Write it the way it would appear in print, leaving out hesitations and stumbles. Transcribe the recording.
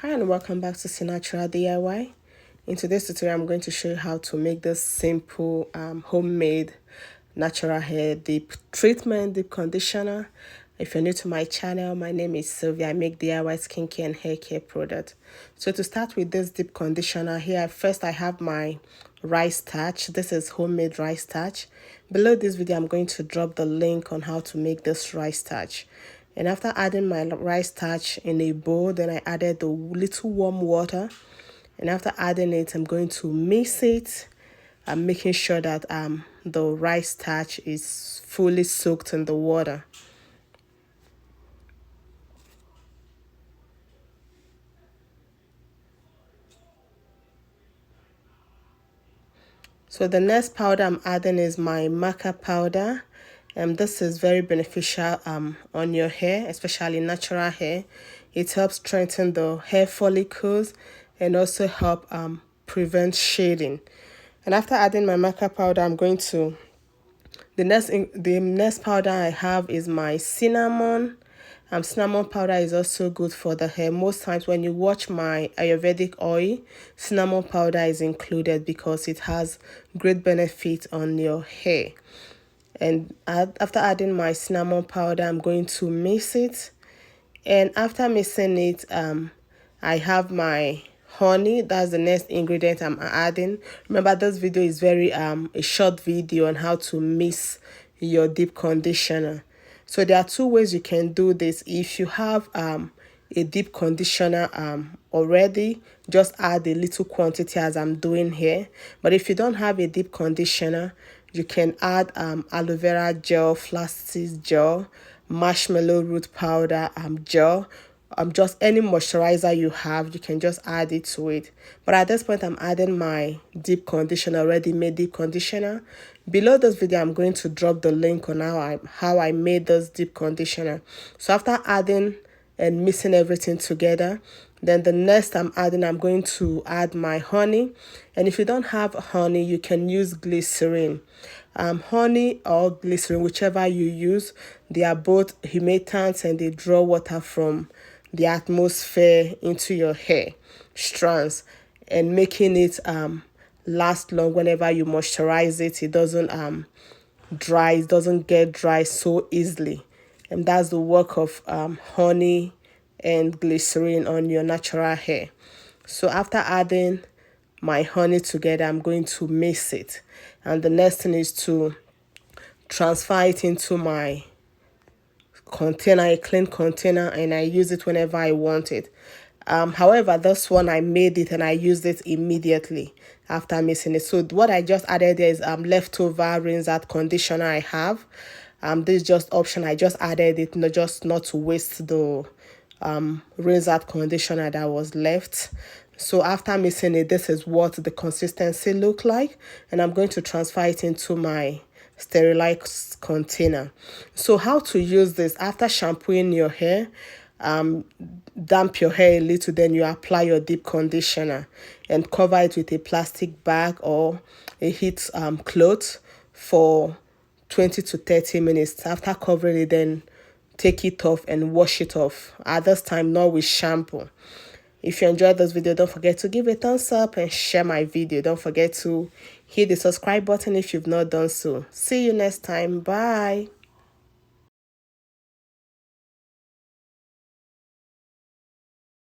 Hi and welcome back to Csylnaturalsdiy DIY. In today's tutorial, I'm going to show you how to make this simple homemade natural hair deep conditioner. If you're new to my channel, my name is Sylvia. I make DIY skincare and hair care products. So to start with this deep conditioner here, first I have my rice starch. This is homemade rice starch. Below this video, I'm going to drop the link on how to make this rice starch. And after adding my rice starch in a bowl, then I added the little warm water. And after adding it, I'm going to mix it. I'm making sure that the rice starch is fully soaked in the water. So the next powder I'm adding is my maca powder. This is very beneficial on your hair, especially natural hair. It helps strengthen the hair follicles and also help prevent shedding. And after adding my maca powder, I'm going to the next powder I have is my cinnamon. Cinnamon powder is also good for the hair. Most times when you watch my Ayurvedic oil, cinnamon powder is included because it has great benefit on your hair. And after adding my cinnamon powder, I'm going to mix it. And after mixing it, I have my honey. That's the next ingredient I'm adding. Remember, this video is very a short video on how to mix your deep conditioner. So there are two ways you can do this. If you have a deep conditioner already, just add a little quantity as I'm doing here. But if you don't have a deep conditioner, you can add aloe vera gel, flaxseed gel, marshmallow root powder gel. Just any moisturizer you have, you can just add it to it. But at this point, I'm adding my deep conditioner, already made deep conditioner. Below this video, I'm going to drop the link on how I made this deep conditioner. So after adding and mixing everything together, then the next I'm going to add my honey. And if you don't have honey, you can use glycerin. Honey or glycerin, whichever you use, they are both humectants and they draw water from the atmosphere into your hair strands and making it last long. Whenever you moisturize it, it doesn't it doesn't get dry so easily. And that's the work of honey and glycerin on your natural hair. So after adding my honey together, I'm going to mix it, and the next thing is to transfer it into my container, a clean container, and I use it whenever I want it. However, this one I made it and I used it immediately after mixing it. So what I just added there is leftover rinse out conditioner I have. This is just option. I just added it, just not to waste the rinse out conditioner that was left. So after mixing it, this is what the consistency look like, and I'm going to transfer it into my sterilized container. So how to use this: after shampooing your hair, damp your hair a little, then you apply your deep conditioner and cover it with a plastic bag or a heat cloth for 20 to 30 minutes. After covering it, then take it off and wash it off. At this time, not with shampoo. If you enjoyed this video, don't forget to give a thumbs up and share my video. Don't forget to hit the subscribe button if you've not done so. See you next time. Bye.